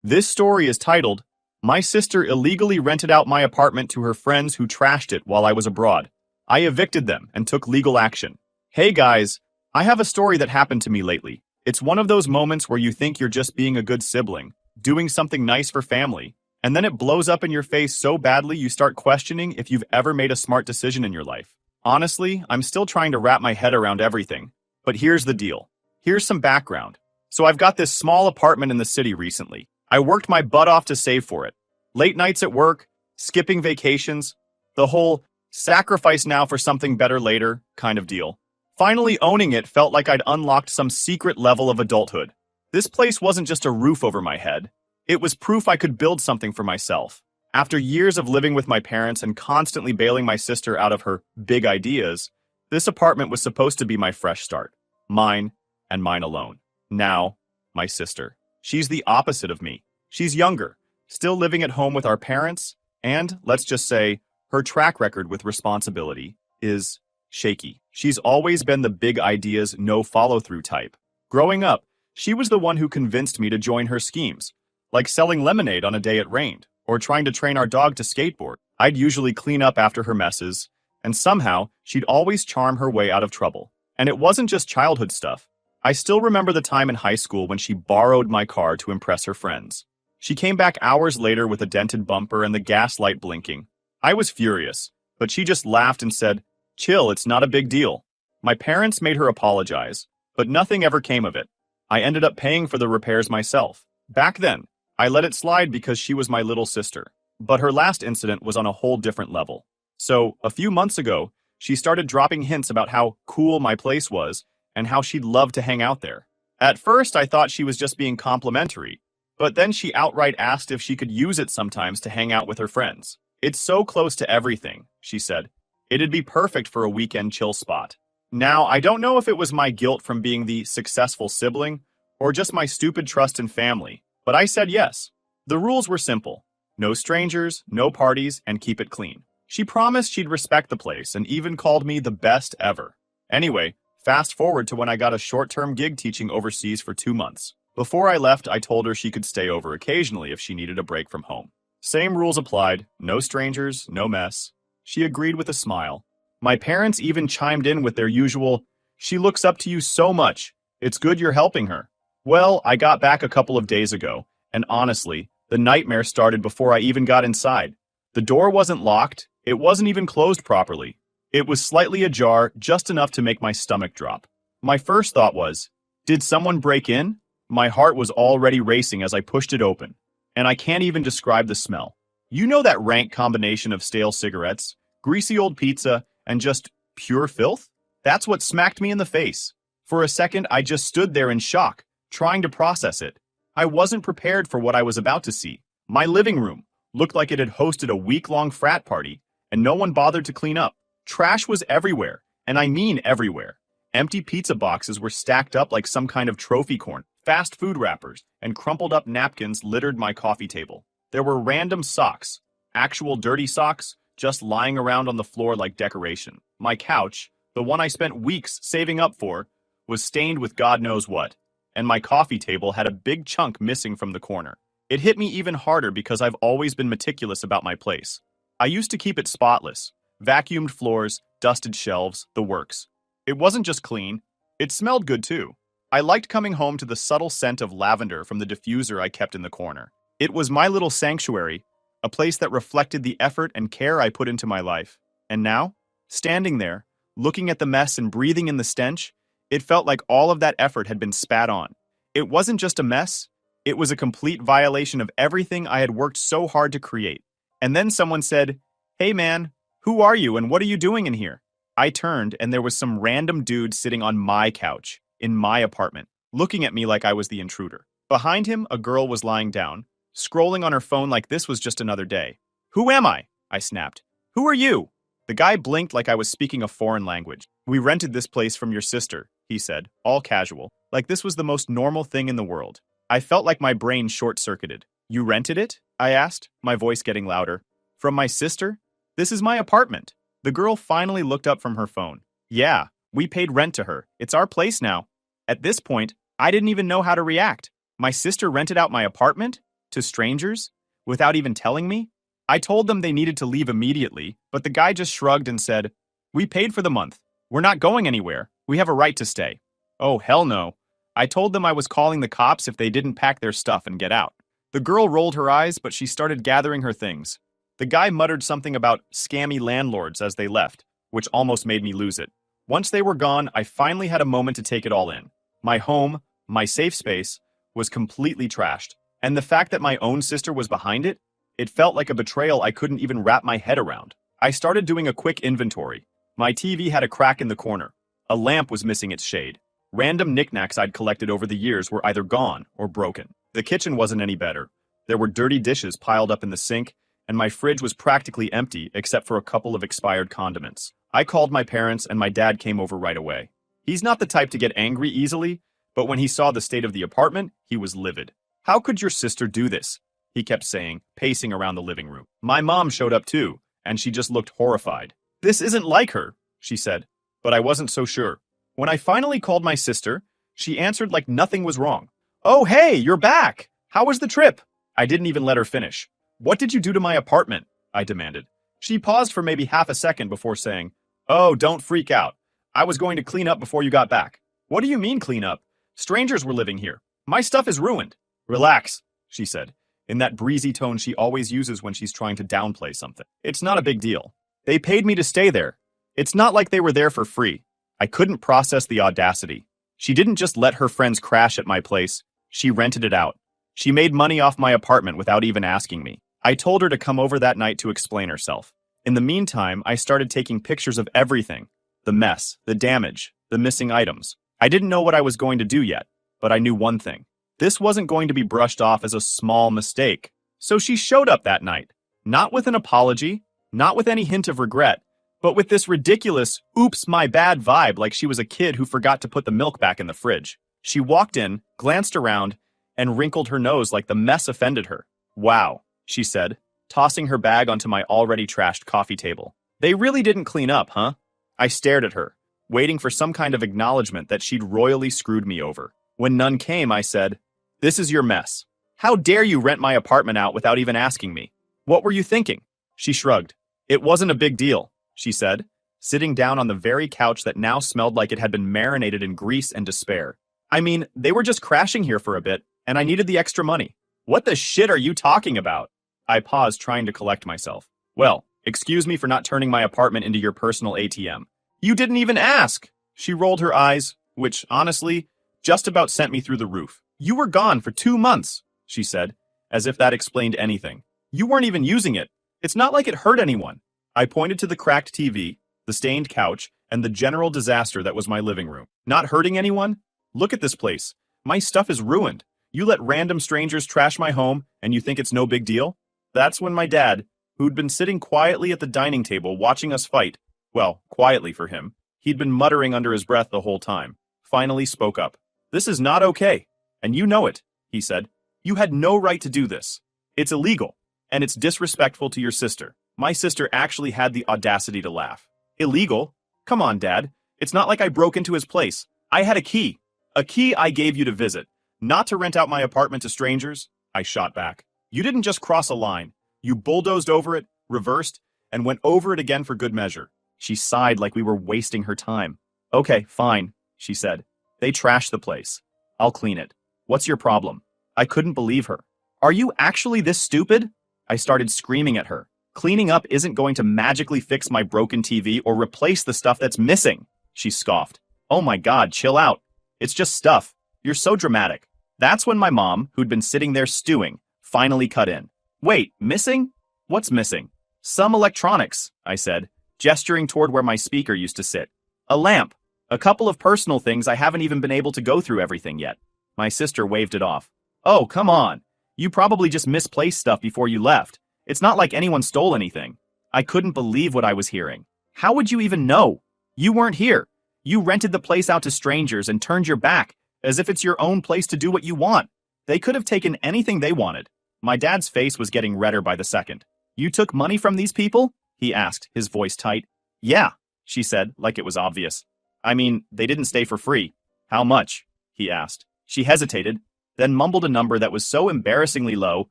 This story is titled, My Sister Illegally Rented Out My Apartment to Her Friends Who Trashed It While I Was Abroad. I evicted them and took legal action. Hey guys, I have a story that happened to me lately. It's one of those moments where you think you're just being a good sibling, doing something nice for family, and then it blows up in your face so badly you start questioning if you've ever made a smart decision in your life. Honestly, I'm still trying to wrap my head around everything. But here's the deal. Here's some background. So I've got this small apartment in the city recently. I worked my butt off to save for it. Late nights at work, skipping vacations, the whole sacrifice now for something better later kind of deal. Finally owning it felt like I'd unlocked some secret level of adulthood. This place wasn't just a roof over my head. It was proof I could build something for myself. After years of living with my parents and constantly bailing my sister out of her big ideas, this apartment was supposed to be my fresh start. Mine, and mine alone. Now, my sister. She's the opposite of me. She's younger, still living at home with our parents, and, let's just say, her track record with responsibility is shaky. She's always been the big ideas, no follow-through type. Growing up, she was the one who convinced me to join her schemes, like selling lemonade on a day it rained, or trying to train our dog to skateboard. I'd usually clean up after her messes, and somehow, she'd always charm her way out of trouble. And it wasn't just childhood stuff. I still remember the time in high school when she borrowed my car to impress her friends. She came back hours later with a dented bumper and the gas light blinking. I was furious, but she just laughed and said, "Chill, it's not a big deal." My parents made her apologize, but nothing ever came of it. I ended up paying for the repairs myself. Back then, I let it slide because she was my little sister. But her last incident was on a whole different level. So, a few months ago, she started dropping hints about how cool my place was and how she'd love to hang out there. At first, I thought she was just being complimentary, but then she outright asked if she could use it sometimes to hang out with her friends. "It's so close to everything," she said. "It'd be perfect for a weekend chill spot." Now, I don't know if it was my guilt from being the successful sibling or just my stupid trust in family, but I said yes. The rules were simple. No strangers, no parties, and keep it clean. She promised she'd respect the place and even called me the best ever. Anyway, fast forward to when I got a short-term gig teaching overseas for 2 months. Before I left, I told her she could stay over occasionally if she needed a break from home. Same rules applied, no strangers, no mess. She agreed with a smile. My parents even chimed in with their usual, "She looks up to you so much. It's good you're helping her." Well, I got back a couple of days ago, and honestly, the nightmare started before I even got inside. The door wasn't locked, it wasn't even closed properly. It was slightly ajar, just enough to make my stomach drop. My first thought was, did someone break in? My heart was already racing as I pushed it open, and I can't even describe the smell. You know that rank combination of stale cigarettes, greasy old pizza, and just pure filth? That's what smacked me in the face. For a second, I just stood there in shock, trying to process it. I wasn't prepared for what I was about to see. My living room looked like it had hosted a week-long frat party, and no one bothered to clean up. Trash was everywhere, and I mean everywhere. Empty pizza boxes were stacked up like some kind of trophy corn. Fast food wrappers and crumpled up napkins littered my coffee table. There were random socks, actual dirty socks, just lying around on the floor like decoration. My couch, the one I spent weeks saving up for, was stained with God knows what, and my coffee table had a big chunk missing from the corner. It hit me even harder because I've always been meticulous about my place. I used to keep it spotless. Vacuumed floors, dusted shelves, the works. It wasn't just clean, it smelled good too. I liked coming home to the subtle scent of lavender from the diffuser I kept in the corner. It was my little sanctuary, a place that reflected the effort and care I put into my life. And now, standing there, looking at the mess and breathing in the stench, it felt like all of that effort had been spat on. It wasn't just a mess, it was a complete violation of everything I had worked so hard to create. And then someone said, "Hey man, who are you and what are you doing in here?" I turned and there was some random dude sitting on my couch, in my apartment, looking at me like I was the intruder. Behind him, a girl was lying down, scrolling on her phone like this was just another day. "Who am I?" I snapped. "Who are you?" The guy blinked like I was speaking a foreign language. "We rented this place from your sister," he said, all casual, like this was the most normal thing in the world. I felt like my brain short-circuited. "You rented it?" I asked, my voice getting louder. "From my sister? This is my apartment." The girl finally looked up from her phone. "Yeah, we paid rent to her. It's our place now." At this point, I didn't even know how to react. My sister rented out my apartment? To strangers? Without even telling me? I told them they needed to leave immediately, but the guy just shrugged and said, "We paid for the month. We're not going anywhere. We have a right to stay." Oh, hell no. I told them I was calling the cops if they didn't pack their stuff and get out. The girl rolled her eyes, but she started gathering her things. The guy muttered something about scammy landlords as they left, which almost made me lose it. Once they were gone, I finally had a moment to take it all in. My home, my safe space, was completely trashed. And the fact that my own sister was behind it, it felt like a betrayal I couldn't even wrap my head around. I started doing a quick inventory. My TV had a crack in the corner. A lamp was missing its shade. Random knickknacks I'd collected over the years were either gone or broken. The kitchen wasn't any better. There were dirty dishes piled up in the sink, and my fridge was practically empty except for a couple of expired condiments. I called my parents and my dad came over right away. He's not the type to get angry easily, but when he saw the state of the apartment, he was livid. "How could your sister do this?" he kept saying, pacing around the living room. My mom showed up too, and she just looked horrified. "This isn't like her," she said, but I wasn't so sure. When I finally called my sister, she answered like nothing was wrong. "Oh, hey, you're back! How was the trip?" I didn't even let her finish. "What did you do to my apartment?" I demanded. She paused for maybe half a second before saying, "Oh, don't freak out. I was going to clean up before you got back." "What do you mean clean up? Strangers were living here. My stuff is ruined." "Relax," she said, in that breezy tone she always uses when she's trying to downplay something. "It's not a big deal. They paid me to stay there. It's not like they were there for free." I couldn't process the audacity. She didn't just let her friends crash at my place. She rented it out. She made money off my apartment without even asking me. I told her to come over that night to explain herself. In the meantime, I started taking pictures of everything. The mess, the damage, the missing items. I didn't know what I was going to do yet, but I knew one thing. This wasn't going to be brushed off as a small mistake. So she showed up that night. Not with an apology, not with any hint of regret, but with this ridiculous, oops, my bad vibe like she was a kid who forgot to put the milk back in the fridge. She walked in, glanced around, and wrinkled her nose like the mess offended her. "Wow," she said, tossing her bag onto my already trashed coffee table. "They really didn't clean up, huh?" I stared at her, waiting for some kind of acknowledgement that she'd royally screwed me over. When none came, I said, "This is your mess. How dare you rent my apartment out without even asking me? What were you thinking?" She shrugged. "It wasn't a big deal," she said, sitting down on the very couch that now smelled like it had been marinated in grease and despair. "I mean, they were just crashing here for a bit, and I needed the extra money." "What the shit are you talking about?" I paused, trying to collect myself. "Well, excuse me for not turning my apartment into your personal ATM. You didn't even ask." She rolled her eyes, which, honestly, just about sent me through the roof. "You were gone for 2 months, she said, as if that explained anything. "You weren't even using it. It's not like it hurt anyone." I pointed to the cracked TV, the stained couch, and the general disaster that was my living room. "Not hurting anyone? Look at this place. My stuff is ruined. You let random strangers trash my home, and you think it's no big deal?" That's when my dad, who'd been sitting quietly at the dining table watching us fight, well, quietly for him, he'd been muttering under his breath the whole time, finally spoke up. "This is not okay, and you know it," he said. "You had no right to do this. It's illegal, and it's disrespectful to your sister." My sister actually had the audacity to laugh. "Illegal? Come on, Dad. It's not like I broke into his place. I had a key. A key I gave you to visit, not to rent out my apartment to strangers," I shot back. "You didn't just cross a line. You bulldozed over it, reversed, and went over it again for good measure." She sighed like we were wasting her time. "Okay, fine," she said. "They trashed the place. I'll clean it. What's your problem?" I couldn't believe her. "Are you actually this stupid?" I started screaming at her. "Cleaning up isn't going to magically fix my broken TV or replace the stuff that's missing," she scoffed. "Oh my God, chill out. It's just stuff. You're so dramatic." That's when my mom, who'd been sitting there stewing, finally cut in. "Wait, missing? What's missing?" "Some electronics," I said, gesturing toward where my speaker used to sit. "A lamp. A couple of personal things I haven't even been able to go through everything yet." My sister waved it off. "Oh, come on. You probably just misplaced stuff before you left. It's not like anyone stole anything." I couldn't believe what I was hearing. "How would you even know? You weren't here. You rented the place out to strangers and turned your back, as if it's your own place to do what you want. They could have taken anything they wanted." My dad's face was getting redder by the second. "You took money from these people?" he asked, his voice tight. "Yeah," she said, like it was obvious. "I mean, they didn't stay for free." "How much?" he asked. She hesitated, then mumbled a number that was so embarrassingly low,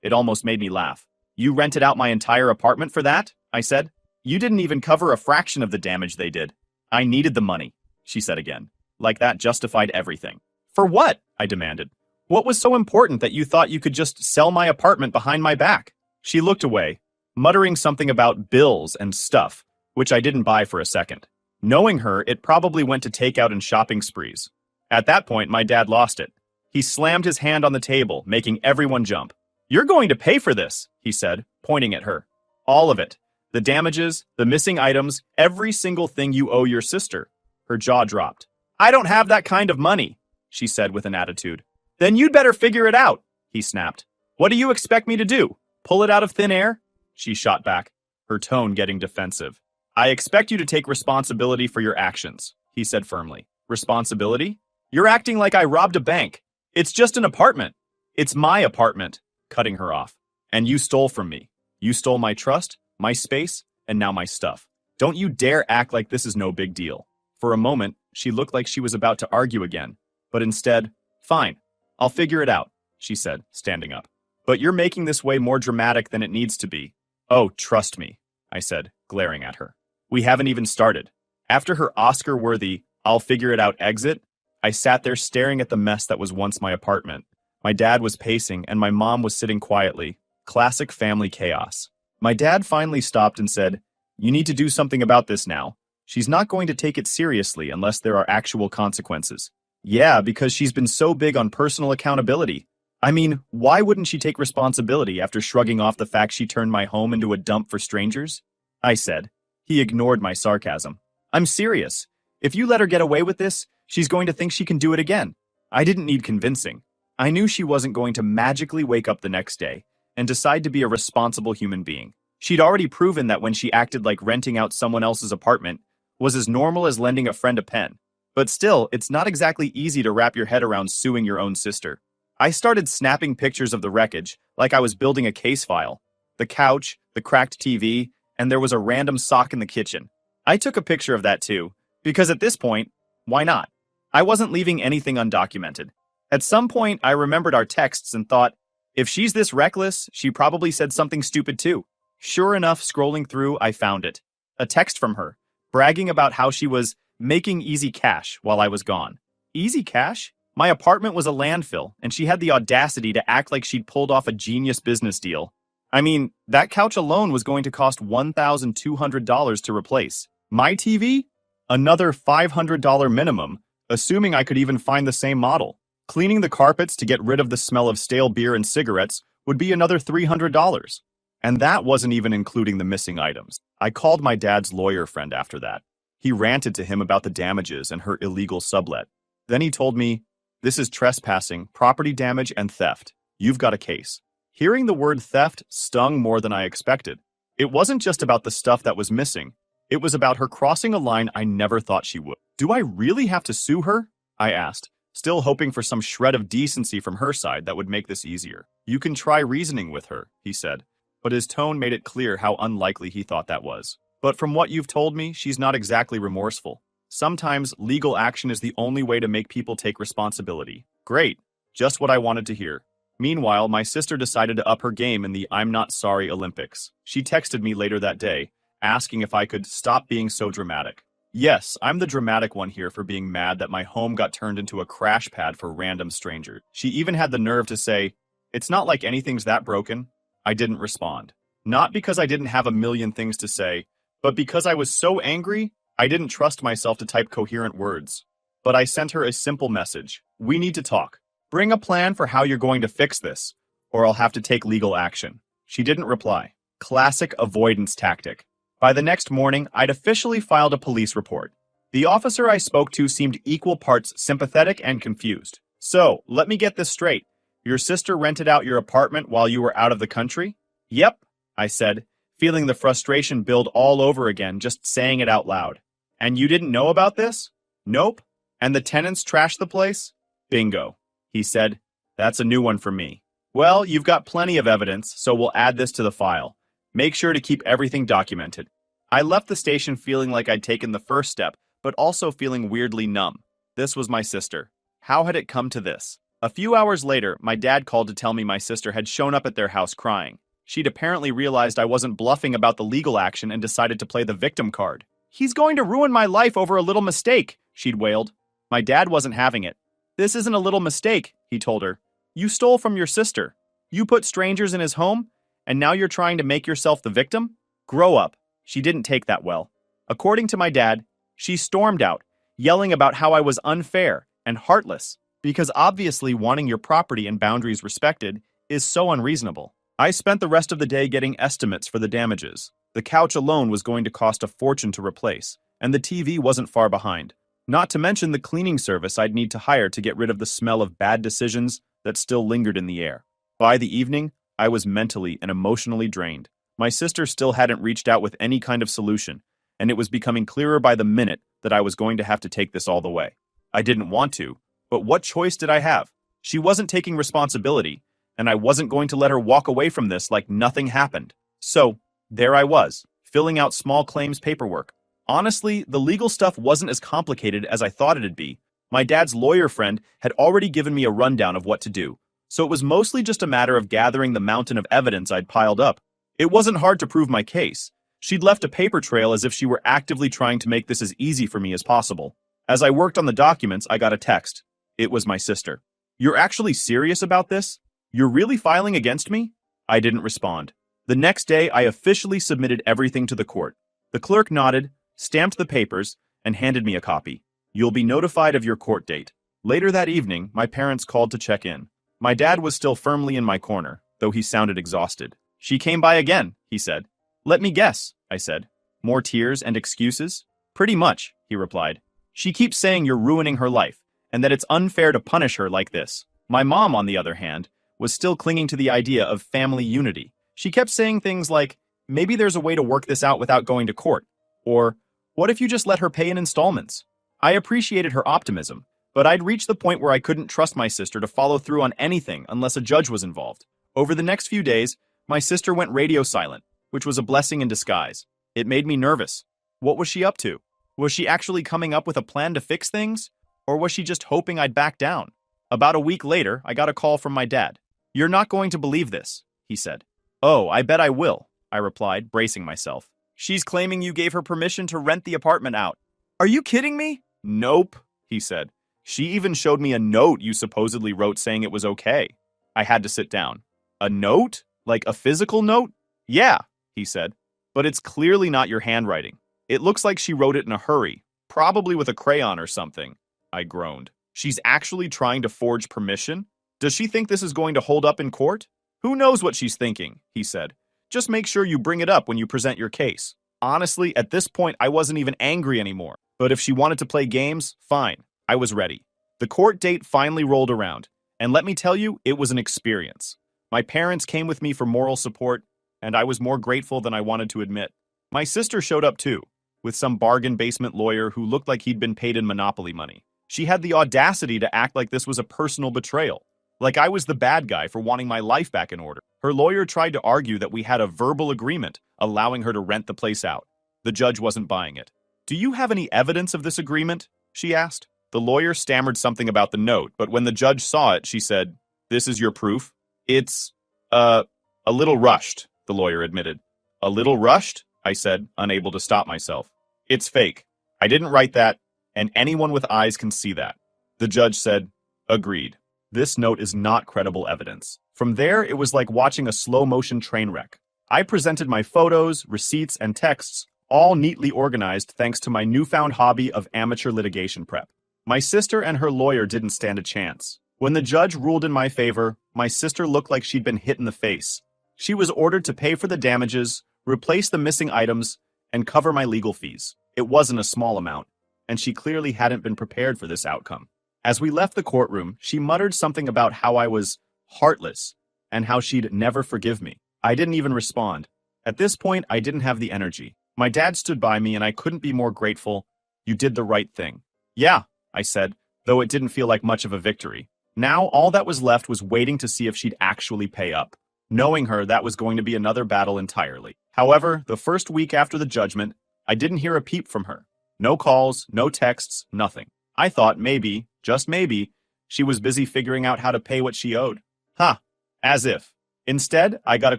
It almost made me laugh. You rented out my entire apartment for that? I said. You didn't even cover a fraction of the damage they did. I needed the money, she said again. Like that justified everything. For what? I demanded. What was so important that you thought you could just sell my apartment behind my back? She looked away, muttering something about bills and stuff, which I didn't buy for a second. Knowing her, it probably went to takeout and shopping sprees. At that point, my dad lost it. He slammed his hand on the table, making everyone jump. You're going to pay for this, he said, pointing at her. All of it. The damages, the missing items, every single thing you owe your sister. Her jaw dropped. I don't have that kind of money, she said with an attitude. Then you'd better figure it out, he snapped. What do you expect me to do? Pull it out of thin air? She shot back, her tone getting defensive. I expect you to take responsibility for your actions, he said firmly. Responsibility? You're acting like I robbed a bank. It's just an apartment. It's my apartment, cutting her off. And you stole from me. You stole my trust, my space, and now my stuff. Don't you dare act like this is no big deal. For a moment, she looked like she was about to argue again, but instead, fine, I'll figure it out, she said, standing up. But you're making this way more dramatic than it needs to be. Oh, trust me, I said, glaring at her. We haven't even started. After her Oscar-worthy, I'll figure it out exit, I sat there staring at the mess that was once my apartment. My dad was pacing, and my mom was sitting quietly. Classic family chaos. My dad finally stopped and said, You need to do something about this now. She's not going to take it seriously unless there are actual consequences. Yeah, because she's been so big on personal accountability. I mean, why wouldn't she take responsibility after shrugging off the fact she turned my home into a dump for strangers? I said. He ignored my sarcasm. I'm serious. If you let her get away with this, she's going to think she can do it again. I didn't need convincing. I knew she wasn't going to magically wake up the next day and decide to be a responsible human being. She'd already proven that when she acted like renting out someone else's apartment was as normal as lending a friend a pen. But still, it's not exactly easy to wrap your head around suing your own sister. I started snapping pictures of the wreckage, like I was building a case file. The couch, the cracked TV, and there was a random sock in the kitchen. I took a picture of that too, because at this point, why not? I wasn't leaving anything undocumented. At some point, I remembered our texts and thought, if she's this reckless, she probably said something stupid too. Sure enough, scrolling through, I found it. A text from her, bragging about how she was making easy cash while I was gone. Easy cash? My apartment was a landfill, and she had the audacity to act like she'd pulled off a genius business deal. I mean, that couch alone was going to cost $1,200 to replace. My TV? Another $500 minimum, assuming I could even find the same model. Cleaning the carpets to get rid of the smell of stale beer and cigarettes would be another $300. And that wasn't even including the missing items. I called my dad's lawyer friend after that. He ranted to him about the damages and her illegal sublet. Then he told me, this is trespassing, property damage, and theft. You've got a case. Hearing the word theft stung more than I expected. It wasn't just about the stuff that was missing. It was about her crossing a line I never thought she would. Do I really have to sue her? I asked, still hoping for some shred of decency from her side that would make this easier. You can try reasoning with her, he said, but his tone made it clear how unlikely he thought that was. But from what you've told me, she's not exactly remorseful. Sometimes legal action is the only way to make people take responsibility. Great, just what I wanted to hear. Meanwhile, my sister decided to up her game in the I'm Not Sorry Olympics. She texted me later that day, asking if I could stop being so dramatic. Yes, I'm the dramatic one here for being mad that my home got turned into a crash pad for random strangers. She even had the nerve to say, it's not like anything's that broken. I didn't respond. Not because I didn't have a million things to say, but because I was so angry, I didn't trust myself to type coherent words. But I sent her a simple message. We need to talk. Bring a plan for how you're going to fix this, or I'll have to take legal action. She didn't reply. Classic avoidance tactic. By the next morning, I'd officially filed a police report. The officer I spoke to seemed equal parts sympathetic and confused. So, let me get this straight. Your sister rented out your apartment while you were out of the country? Yep, I said, feeling the frustration build all over again just saying it out loud. And you didn't know about this? Nope. And the tenants trashed the place? Bingo. He said, that's a new one for me. Well, you've got plenty of evidence, so we'll add this to the file. Make sure to keep everything documented. I left the station feeling like I'd taken the first step, but also feeling weirdly numb. This was my sister. How had it come to this? A few hours later, my dad called to tell me my sister had shown up at their house crying. She'd apparently realized I wasn't bluffing about the legal action and decided to play the victim card. "He's going to ruin my life over a little mistake," she'd wailed. My dad wasn't having it. "This isn't a little mistake," he told her. "You stole from your sister. You put strangers in his home, and now you're trying to make yourself the victim? Grow up." She didn't take that well. According to my dad, she stormed out, yelling about how I was unfair and heartless, because obviously wanting your property and boundaries respected is so unreasonable. I spent the rest of the day getting estimates for the damages. The couch alone was going to cost a fortune to replace, and the TV wasn't far behind. Not to mention the cleaning service I'd need to hire to get rid of the smell of bad decisions that still lingered in the air. By the evening, I was mentally and emotionally drained. My sister still hadn't reached out with any kind of solution, and it was becoming clearer by the minute that I was going to have to take this all the way. I didn't want to, but what choice did I have? She wasn't taking responsibility, and I wasn't going to let her walk away from this like nothing happened. So, there I was, filling out small claims paperwork. Honestly, the legal stuff wasn't as complicated as I thought it'd be. My dad's lawyer friend had already given me a rundown of what to do, so it was mostly just a matter of gathering the mountain of evidence I'd piled up. It wasn't hard to prove my case. She'd left a paper trail as if she were actively trying to make this as easy for me as possible. As I worked on the documents, I got a text. It was my sister. "You're actually serious about this? You're really filing against me?" I didn't respond. The next day, I officially submitted everything to the court. The clerk nodded, stamped the papers, and handed me a copy. "You'll be notified of your court date." Later that evening, my parents called to check in. My dad was still firmly in my corner, though he sounded exhausted. "She came by again," he said. "Let me guess," I said. "More tears and excuses?" "Pretty much," he replied. "She keeps saying you're ruining her life, and that it's unfair to punish her like this." My mom, on the other hand, was still clinging to the idea of family unity. She kept saying things like, "Maybe there's a way to work this out without going to court," or, "What if you just let her pay in installments?" I appreciated her optimism, but I'd reached the point where I couldn't trust my sister to follow through on anything unless a judge was involved. Over the next few days, my sister went radio silent, which was a blessing in disguise. It made me nervous. What was she up to? Was she actually coming up with a plan to fix things? Or was she just hoping I'd back down? About a week later, I got a call from my dad. "You're not going to believe this," he said. "Oh, I bet I will," I replied, bracing myself. "She's claiming you gave her permission to rent the apartment out." "Are you kidding me?" "Nope," he said. "She even showed me a note you supposedly wrote saying it was okay." I had to sit down. "A note? Like a physical note?" "Yeah," he said. "But it's clearly not your handwriting. It looks like she wrote it in a hurry, probably with a crayon or something." I groaned. "She's actually trying to forge permission? Does she think this is going to hold up in court?" "Who knows what she's thinking," he said. "Just make sure you bring it up when you present your case." Honestly, at this point, I wasn't even angry anymore. But if she wanted to play games, fine. I was ready. The court date finally rolled around, and let me tell you, it was an experience. My parents came with me for moral support, and I was more grateful than I wanted to admit. My sister showed up too, with some bargain basement lawyer who looked like he'd been paid in Monopoly money. She had the audacity to act like this was a personal betrayal, like I was the bad guy for wanting my life back in order. Her lawyer tried to argue that we had a verbal agreement allowing her to rent the place out. The judge wasn't buying it. "Do you have any evidence of this agreement?" she asked. The lawyer stammered something about the note, but when the judge saw it, she said, "This is your proof?" "It's, a little rushed," the lawyer admitted. "A little rushed?" I said, unable to stop myself. "It's fake. I didn't write that, and anyone with eyes can see that." The judge said, "Agreed. This note is not credible evidence." From there, it was like watching a slow-motion train wreck. I presented my photos, receipts, and texts, all neatly organized thanks to my newfound hobby of amateur litigation prep. My sister and her lawyer didn't stand a chance. When the judge ruled in my favor, my sister looked like she'd been hit in the face. She was ordered to pay for the damages, replace the missing items, and cover my legal fees. It wasn't a small amount, and she clearly hadn't been prepared for this outcome. As we left the courtroom, she muttered something about how I was heartless and how she'd never forgive me. I didn't even respond. At this point, I didn't have the energy. My dad stood by me, and I couldn't be more grateful. "You did the right thing." "Yeah," I said, though it didn't feel like much of a victory. Now, all that was left was waiting to see if she'd actually pay up. Knowing her, that was going to be another battle entirely. However, the first week after the judgment, I didn't hear a peep from her. No calls, no texts, nothing. I thought maybe, just maybe, She was busy figuring out how to pay what she owed. Huh. As if. Instead, I got a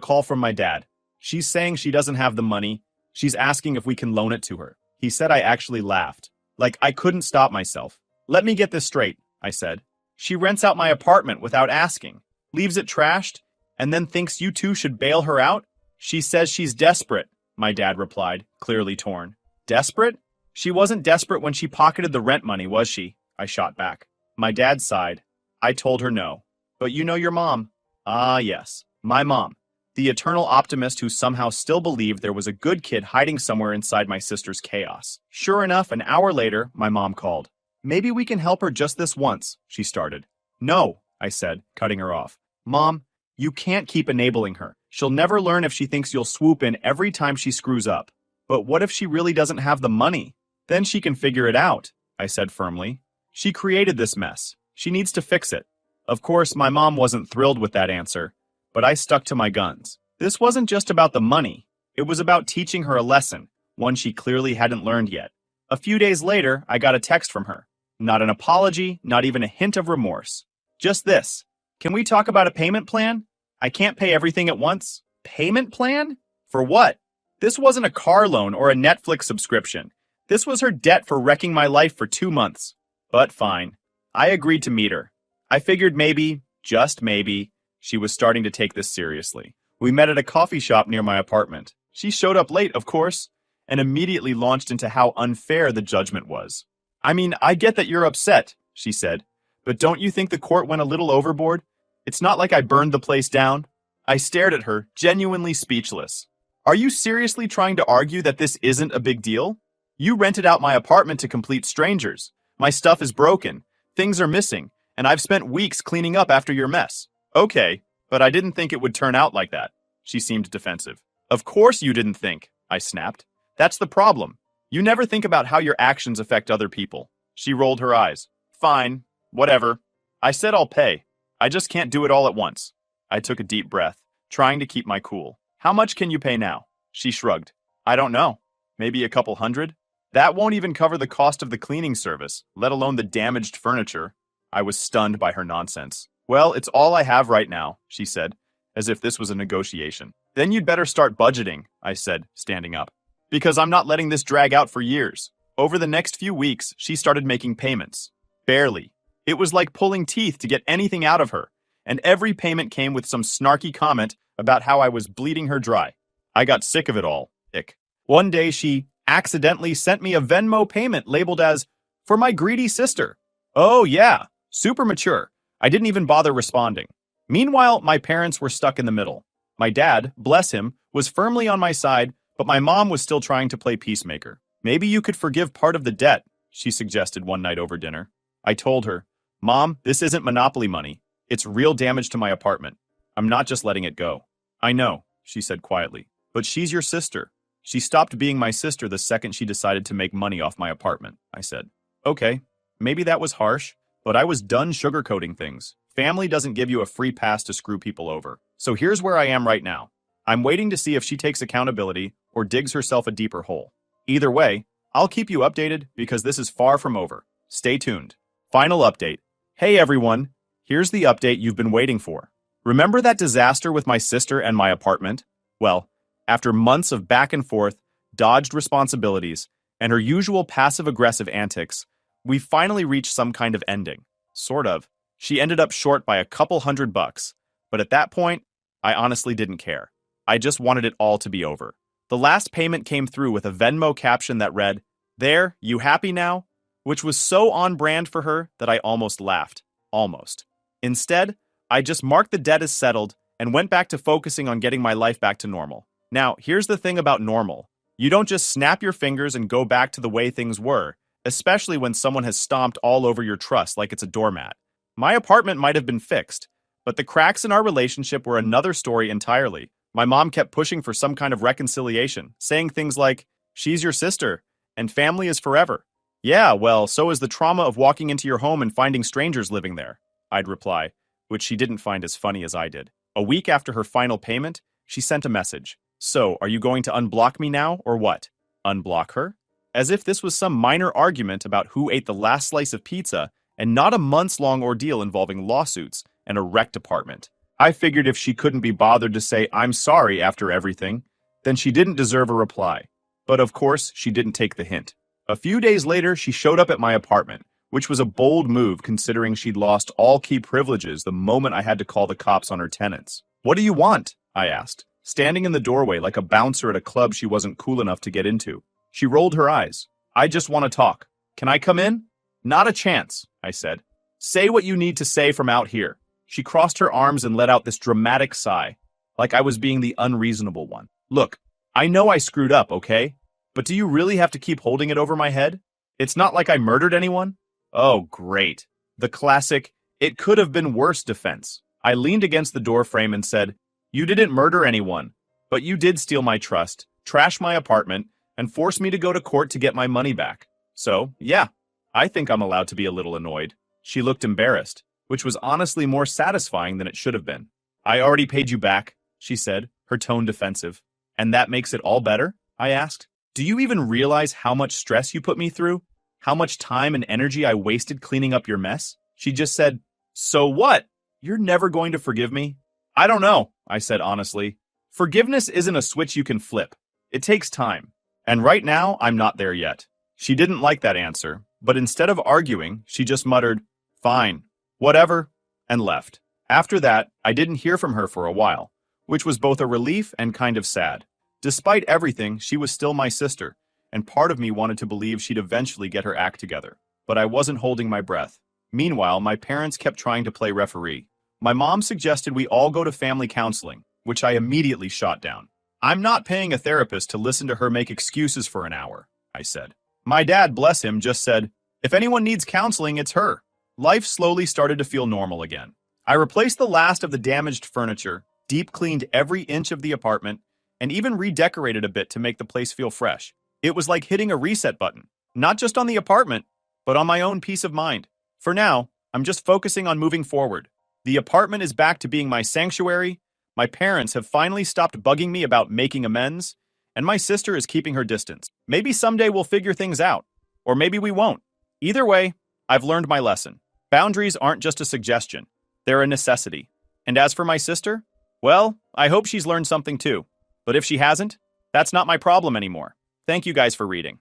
call from my dad. She's saying she doesn't have the money. She's asking if we can loan it to her. He said I actually laughed. Like I couldn't stop myself. Let me get this straight, I said. She rents out my apartment without asking, leaves it trashed, and then thinks you two should bail her out? She says she's desperate, my dad replied, clearly torn. Desperate? She wasn't desperate when she pocketed the rent money, was she? I shot back. My dad sighed. I told her no. But you know your mom. Ah, yes, my mom. The eternal optimist who somehow still believed there was a good kid hiding somewhere inside my sister's chaos. Sure enough, an hour later, my mom called. Maybe we can help her just this once, she started. No, I said, cutting her off. Mom, you can't keep enabling her. She'll never learn if she thinks you'll swoop in every time she screws up. But what if she really doesn't have the money? Then she can figure it out, I said firmly. She created this mess. She needs to fix it. Of course, my mom wasn't thrilled with that answer, but I stuck to my guns. This wasn't just about the money. It was about teaching her a lesson, one she clearly hadn't learned yet. A few days later, I got a text from her. Not an apology, not even a hint of remorse. Just this. Can we talk about a payment plan? I can't pay everything at once. Payment plan? For what? This wasn't a car loan or a Netflix subscription. This was her debt for wrecking my life for 2 months. But fine. I agreed to meet her. I figured maybe, just maybe, she was starting to take this seriously. We met at a coffee shop near my apartment. She showed up late, of course, and immediately launched into how unfair the judgment was. I mean, I get that you're upset, she said, but don't you think the court went a little overboard? It's not like I burned the place down. I stared at her, genuinely speechless. Are you seriously trying to argue that this isn't a big deal? You rented out my apartment to complete strangers. My stuff is broken, things are missing, and I've spent weeks cleaning up after your mess. Okay, but I didn't think it would turn out like that. She seemed defensive. Of course you didn't think, I snapped. That's the problem. You never think about how your actions affect other people. She rolled her eyes. Fine, whatever. I said I'll pay. I just can't do it all at once. I took a deep breath, trying to keep my cool. How much can you pay now? She shrugged. I don't know. Maybe a couple hundred? That won't even cover the cost of the cleaning service, let alone the damaged furniture. I was stunned by her nonsense. Well, it's all I have right now, she said, as if this was a negotiation. Then you'd better start budgeting, I said, standing up. Because I'm not letting this drag out for years. Over the next few weeks, she started making payments. Barely. It was like pulling teeth to get anything out of her, and every payment came with some snarky comment about how I was bleeding her dry. I got sick of it all. Ick. One day she accidentally sent me a Venmo payment labeled as, for my greedy sister. Oh yeah, super mature. I didn't even bother responding. Meanwhile, my parents were stuck in the middle. My dad, bless him, was firmly on my side, but my mom was still trying to play peacemaker. Maybe you could forgive part of the debt, she suggested one night over dinner. I told her, Mom, this isn't Monopoly money. It's real damage to my apartment. I'm not just letting it go. I know, she said quietly, but she's your sister. She stopped being my sister the second she decided to make money off my apartment, I said. Okay, maybe that was harsh, but I was done sugarcoating things. Family doesn't give you a free pass to screw people over. So here's where I am right now. I'm waiting to see if she takes accountability or digs herself a deeper hole. Either way, I'll keep you updated because this is far from over. Stay tuned. Final update. Hey everyone, here's the update you've been waiting for. Remember that disaster with my sister and my apartment? Well, after months of back and forth, dodged responsibilities, and her usual passive-aggressive antics, we finally reached some kind of ending. Sort of. She ended up short by a couple $100, but at that point, I honestly didn't care. I just wanted it all to be over. The last payment came through with a Venmo caption that read, "There, you happy now?" Which was so on brand for her that I almost laughed. Almost. Instead, I just marked the debt as settled and went back to focusing on getting my life back to normal. Now, here's the thing about normal. You don't just snap your fingers and go back to the way things were, especially when someone has stomped all over your trust like it's a doormat. My apartment might have been fixed, but the cracks in our relationship were another story entirely. My mom kept pushing for some kind of reconciliation, saying things like, "She's your sister, and family is forever." Yeah, well, so is the trauma of walking into your home and finding strangers living there, I'd reply, which she didn't find as funny as I did. A week after her final payment, she sent a message. So, are you going to unblock me now, or what? Unblock her? As if this was some minor argument about who ate the last slice of pizza and not a months-long ordeal involving lawsuits and a wrecked apartment. I figured if she couldn't be bothered to say I'm sorry after everything, then she didn't deserve a reply. But of course, she didn't take the hint. A few days later, she showed up at my apartment, which was a bold move considering she'd lost all key privileges the moment I had to call the cops on her tenants. "What do you want?" I asked, standing in the doorway like a bouncer at a club she wasn't cool enough to get into. She rolled her eyes. "I just want to talk. Can I come in?" "Not a chance," I said. "Say what you need to say from out here." She crossed her arms and let out this dramatic sigh, like I was being the unreasonable one. "Look, I know I screwed up, okay? But do you really have to keep holding it over my head? It's not like I murdered anyone." Oh, great. The classic, "it could have been worse" defense. I leaned against the door frame and said, "You didn't murder anyone, but you did steal my trust, trash my apartment, and force me to go to court to get my money back. So, yeah, I think I'm allowed to be a little annoyed." She looked embarrassed, which was honestly more satisfying than it should have been. "I already paid you back," she said, her tone defensive. "And that makes it all better?" I asked. "Do you even realize how much stress you put me through? How much time and energy I wasted cleaning up your mess?" She just said, "So what? You're never going to forgive me?" "I don't know," I said honestly. "Forgiveness isn't a switch you can flip. It takes time. And right now, I'm not there yet." She didn't like that answer, but instead of arguing, she just muttered, "Fine, whatever," and left. After that, I didn't hear from her for a while, which was both a relief and kind of sad. Despite everything, she was still my sister, and part of me wanted to believe she'd eventually get her act together. But I wasn't holding my breath. Meanwhile, my parents kept trying to play referee. My mom suggested we all go to family counseling, which I immediately shot down. "I'm not paying a therapist to listen to her make excuses for an hour," I said. My dad, bless him, just said, "If anyone needs counseling, it's her." Life slowly started to feel normal again. I replaced the last of the damaged furniture, deep cleaned every inch of the apartment, and even redecorated a bit to make the place feel fresh. It was like hitting a reset button, not just on the apartment, but on my own peace of mind. For now, I'm just focusing on moving forward. The apartment is back to being my sanctuary, my parents have finally stopped bugging me about making amends, and my sister is keeping her distance. Maybe someday we'll figure things out, or maybe we won't. Either way, I've learned my lesson. Boundaries aren't just a suggestion, they're a necessity. And as for my sister, well, I hope she's learned something too. But if she hasn't, that's not my problem anymore. Thank you guys for reading.